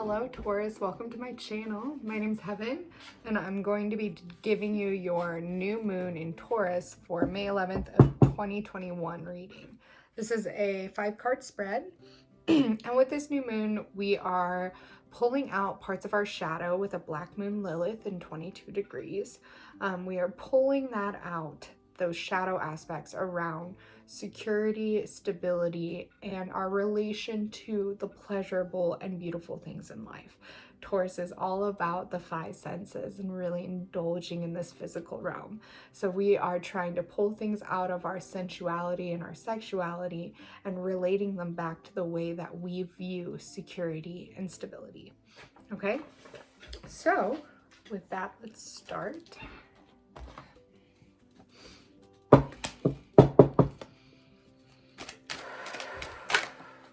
Hello Taurus, welcome to my channel. My name's Heaven and I'm going to be giving you your new moon in Taurus for May 11th of 2021 reading. This is a 5-card spread and with this new moon we are pulling out parts of our shadow with a black moon Lilith in 22 degrees. We are pulling that out, those shadow aspects around security, stability, and our relation to the pleasurable and beautiful things in life. Taurus is all about the 5 senses and really indulging in this physical realm. So we are trying to pull things out of our sensuality and our sexuality and relating them back to the way that we view security and stability. Okay, so with that, let's start.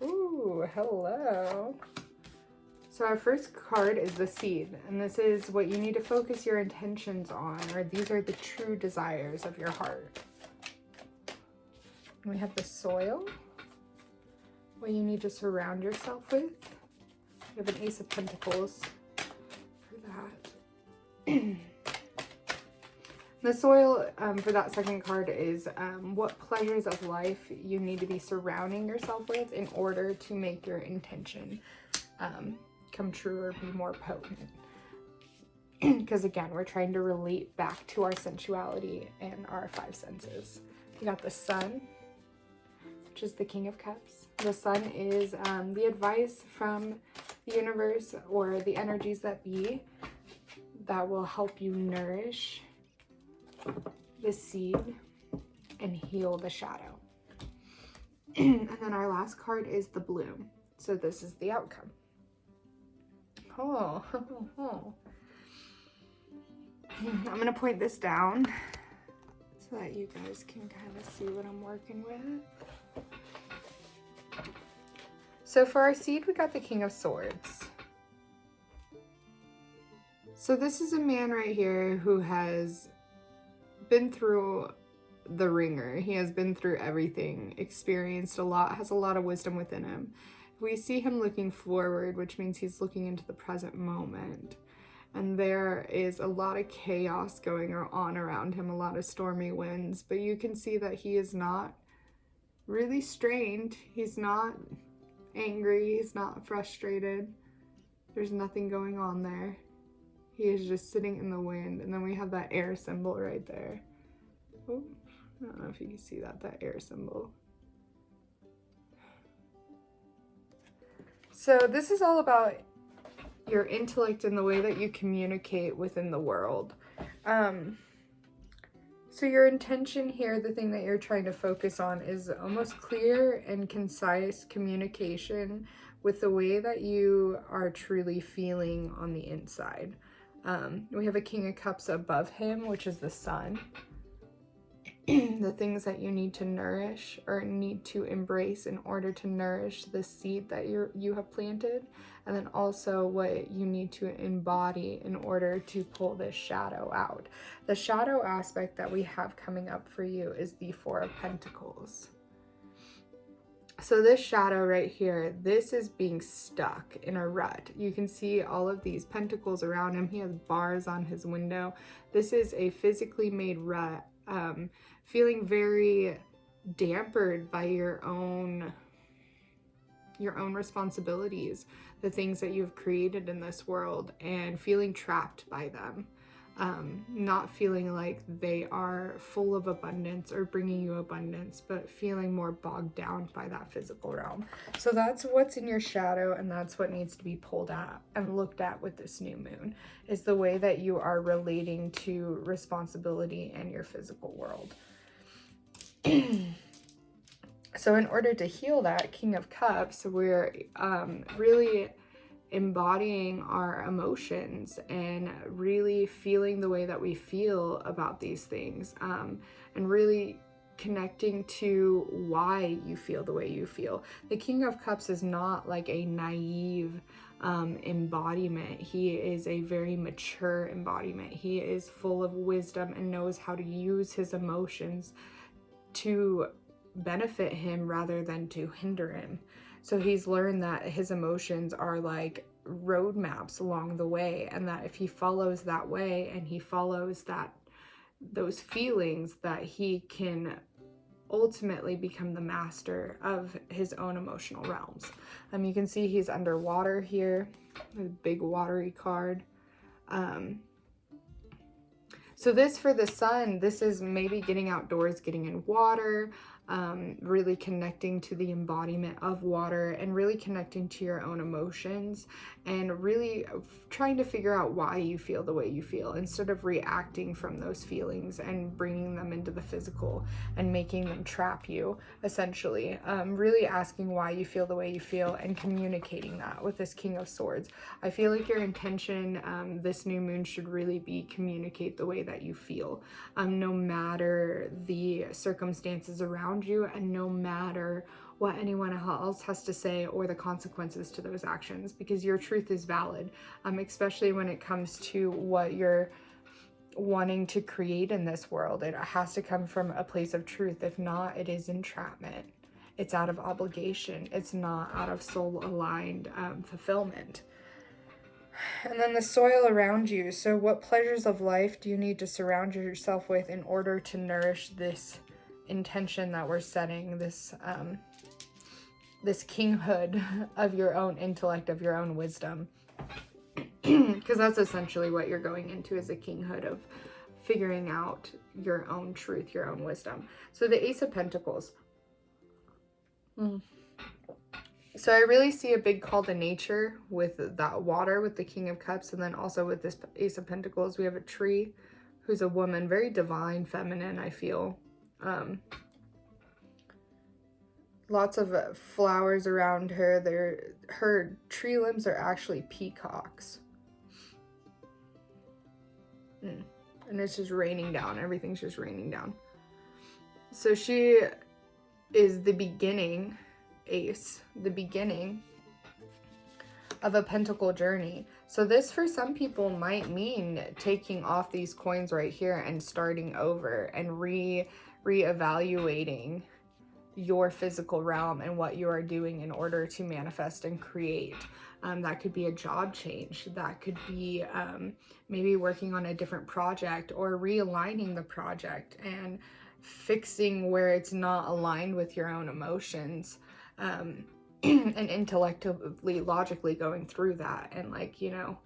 Ooh, hello. So our first card is the seed, and this is what you need to focus your intentions on, or these are the true desires of your heart. And we have the soil, what you need to surround yourself with. We have an Ace of Pentacles for that. The soil for that second card is what pleasures of life you need to be surrounding yourself with in order to make your intention come true or be more potent. Because again, we're trying to relate back to our sensuality and our 5 senses. We got the Sun, which is the King of Cups. The Sun is the advice from the universe or the energies that be that will help you nourish the seed and heal the shadow. And then our last card is the bloom. So this is the outcome. Oh. I'm going to point this down so that you guys can kind of see what I'm working with. So for our seed, we got the King of Swords. So this is a man right here who has been through the ringer. He has been through everything, experienced a lot, has a lot of wisdom within him. We see him looking forward, which means he's looking into the present moment. And there is a lot of chaos going on around him, a lot of stormy winds, but you can see that he is not really strained. He's not angry. He's not frustrated. There's nothing going on there. He is just sitting in the wind. And then we have that air symbol right there. Oh, I don't know if you can see that air symbol. So this is all about your intellect and the way that you communicate within the world. So your intention here, the thing that you're trying to focus on, is almost clear and concise communication with the way that you are truly feeling on the inside. We have a King of Cups above him, which is the Sun. The things that you need to nourish or need to embrace in order to nourish the seed that you have planted, and then also what you need to embody in order to pull this shadow out. The shadow aspect that we have coming up for you is the 4 of Pentacles. So this shadow right here, this is being stuck in a rut. You can see all of these pentacles around him. He has bars on his window. This is a physically made rut. Feeling very dampered by your own responsibilities, the things that you've created in this world, and feeling trapped by them. Not feeling like they are full of abundance or bringing you abundance, but feeling more bogged down by that physical realm. So that's what's in your shadow, and that's what needs to be pulled at and looked at with this new moon, is the way that you are relating to responsibility and your physical world. So in order to heal that, King of Cups, we're really embodying our emotions and really feeling the way that we feel about these things, and really connecting to why you feel the way you feel. The King of Cups is not like a naive embodiment. He is a very mature embodiment. He is full of wisdom and knows how to use his emotions to benefit him rather than to hinder him. So he's learned that his emotions are like roadmaps along the way, and that if he follows that way and he follows those feelings, that he can ultimately become the master of his own emotional realms. You can see he's underwater here, a big watery card. So this, for the sun, this is maybe getting outdoors, getting in water, really connecting to the embodiment of water, and really connecting to your own emotions, and really trying to figure out why you feel the way you feel, instead of reacting from those feelings and bringing them into the physical and making them trap you, essentially. Really asking why you feel the way you feel and communicating that with this King of Swords. I feel like your intention this new moon should really be communicate the way that you feel, no matter the circumstances around you, and no matter what anyone else has to say or the consequences to those actions, because your truth is valid, especially when it comes to what you're wanting to create in this world. It has to come from a place of truth. If not, it is entrapment. It's out of obligation. It's not out of soul-aligned fulfillment. And then the soil around you. So what pleasures of life do you need to surround yourself with in order to nourish this intention that we're setting, this this kinghood of your own intellect, of your own wisdom? Because that's essentially what you're going into, is a kinghood of figuring out your own truth, your own wisdom. So the Ace of Pentacles. So I really see a big call to nature with that water, with the King of Cups, and then also with this Ace of Pentacles, we have a tree who's a woman, very divine, feminine, I feel. Lots of flowers around her. Her tree limbs are actually peacocks. And it's just raining down. Everything's just raining down. So she is the beginning ace, the beginning of a pentacle journey. So this, for some people, might mean taking off these coins right here and starting over and reevaluating your physical realm and what you are doing in order to manifest and create. That could be a job change. That could be maybe working on a different project, or realigning the project and fixing where it's not aligned with your own emotions, and intellectually, logically going through that, and like, you know,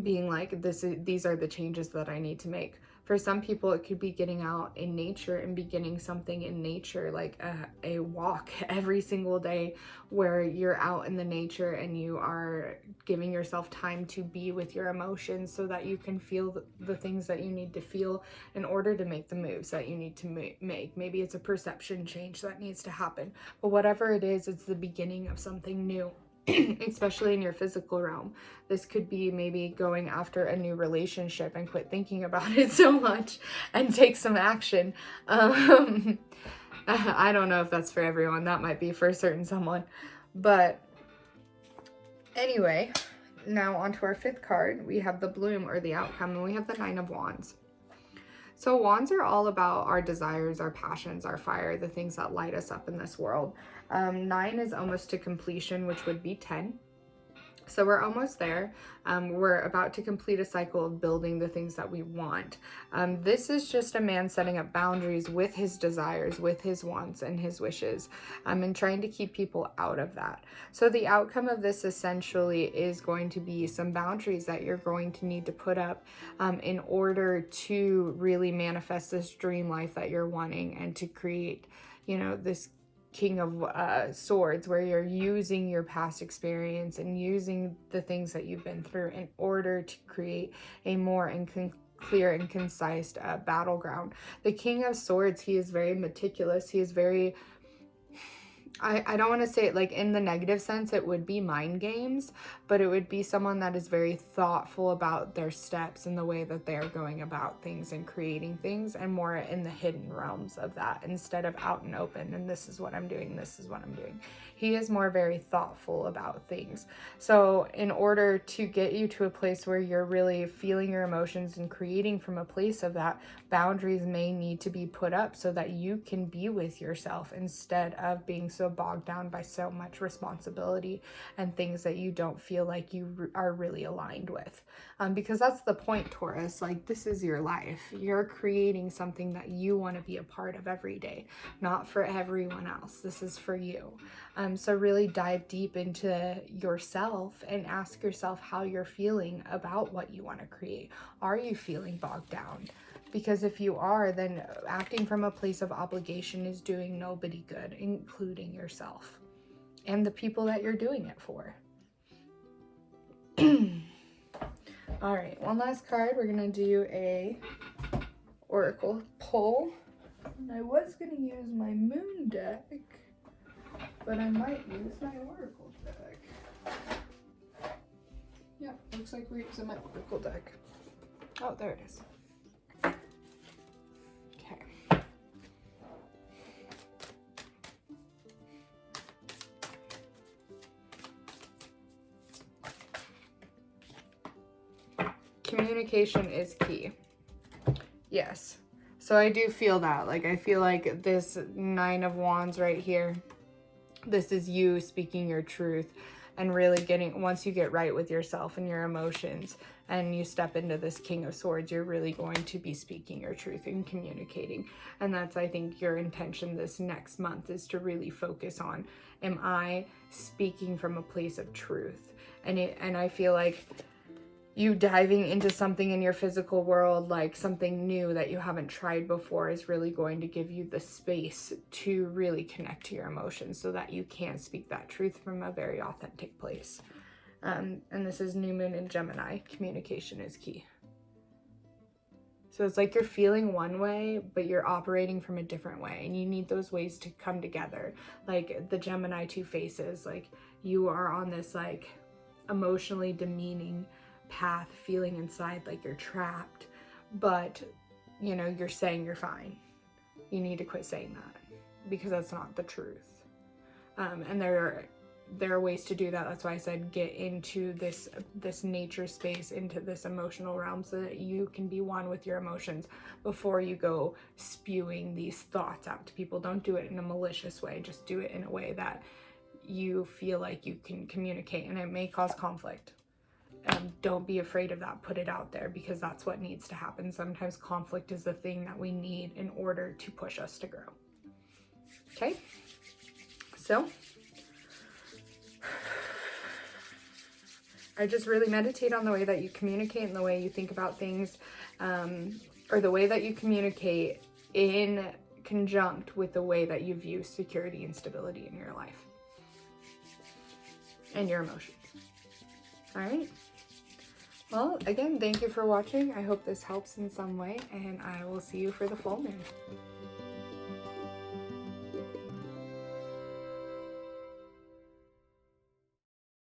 being like, these are the changes that I need to make. For some people, it could be getting out in nature and beginning something in nature, like a walk every single day, where you're out in the nature and you are giving yourself time to be with your emotions, so that you can feel the things that you need to feel in order to make the moves that you need to make. Maybe it's a perception change that needs to happen, but whatever it is, it's the beginning of something new. Especially in your physical realm. This could be maybe going after a new relationship and quit thinking about it so much and take some action. I don't know if that's for everyone. That might be for a certain someone. But anyway, now onto our fifth card. We have the bloom, or the outcome, and we have the Nine of Wands. So wands are all about our desires, our passions, our fire, the things that light us up in this world. 9 is almost to completion, which would be 10. So we're almost there. We're about to complete a cycle of building the things that we want. This is just a man setting up boundaries with his desires, with his wants and his wishes, and trying to keep people out of that. So the outcome of this essentially is going to be some boundaries that you're going to need to put up in order to really manifest this dream life that you're wanting, and to create, you know, this King of Swords, where you're using your past experience and using the things that you've been through in order to create a more clear and concise battleground. The King of Swords, he is very meticulous. He is very, I don't want to say it like in the negative sense, it would be mind games, but it would be someone that is very thoughtful about their steps and the way that they are going about things and creating things, and more in the hidden realms of that, instead of out and open and this is what I'm doing, this is what I'm doing. He is more very thoughtful about things. So in order to get you to a place where you're really feeling your emotions and creating from a place of that, boundaries may need to be put up so that you can be with yourself instead of being so so bogged down by so much responsibility and things that you don't feel like you are really aligned with. Because that's the point, Taurus. Like, this is your life. You're creating something that you want to be a part of every day, not for everyone else. This is for you. So really dive deep into yourself and ask yourself how you're feeling about what you want to create. Are you feeling bogged down? Because if you are, then acting from a place of obligation is doing nobody good, including yourself and the people that you're doing it for. All right, one last card. We're going to do a oracle pull. And I was going to use my moon deck, but I might use my oracle deck. Yeah, looks like we're using my oracle deck. Oh, there it is. Okay. Communication is key. Yes. So I do feel that. Like, I feel like this 9 of Wands right here, this is you speaking your truth and really getting, once you get right with yourself and your emotions and you step into this King of Swords, you're really going to be speaking your truth and communicating. And that's, I think, your intention this next month, is to really focus on, am I speaking from a place of truth? And I feel like you diving into something in your physical world, like something new that you haven't tried before, is really going to give you the space to really connect to your emotions so that you can speak that truth from a very authentic place. And this is new moon in Gemini. Communication is key. So it's like you're feeling one way, but you're operating from a different way, and you need those ways to come together. Like the Gemini 2 faces, like you are on this like emotionally demeaning path, feeling inside like you're trapped, but you know, you're saying you're fine. You need to quit saying that, because that's not the truth. And there are ways to do that. That's why I said get into this nature space, into this emotional realm, so that you can be one with your emotions before you go spewing these thoughts out to people. Don't do it in a malicious way. Just do it in a way that you feel like you can communicate, and it may cause conflict. Don't be afraid of that. Put it out there, because that's what needs to happen. Sometimes conflict is the thing that we need in order to push us to grow. Okay, so I just really meditate on the way that you communicate and the way you think about things, or the way that you communicate in conjunct with the way that you view security and stability in your life and your emotions. All right. Well, again, thank you for watching. I hope this helps in some way, and I will see you for the full moon.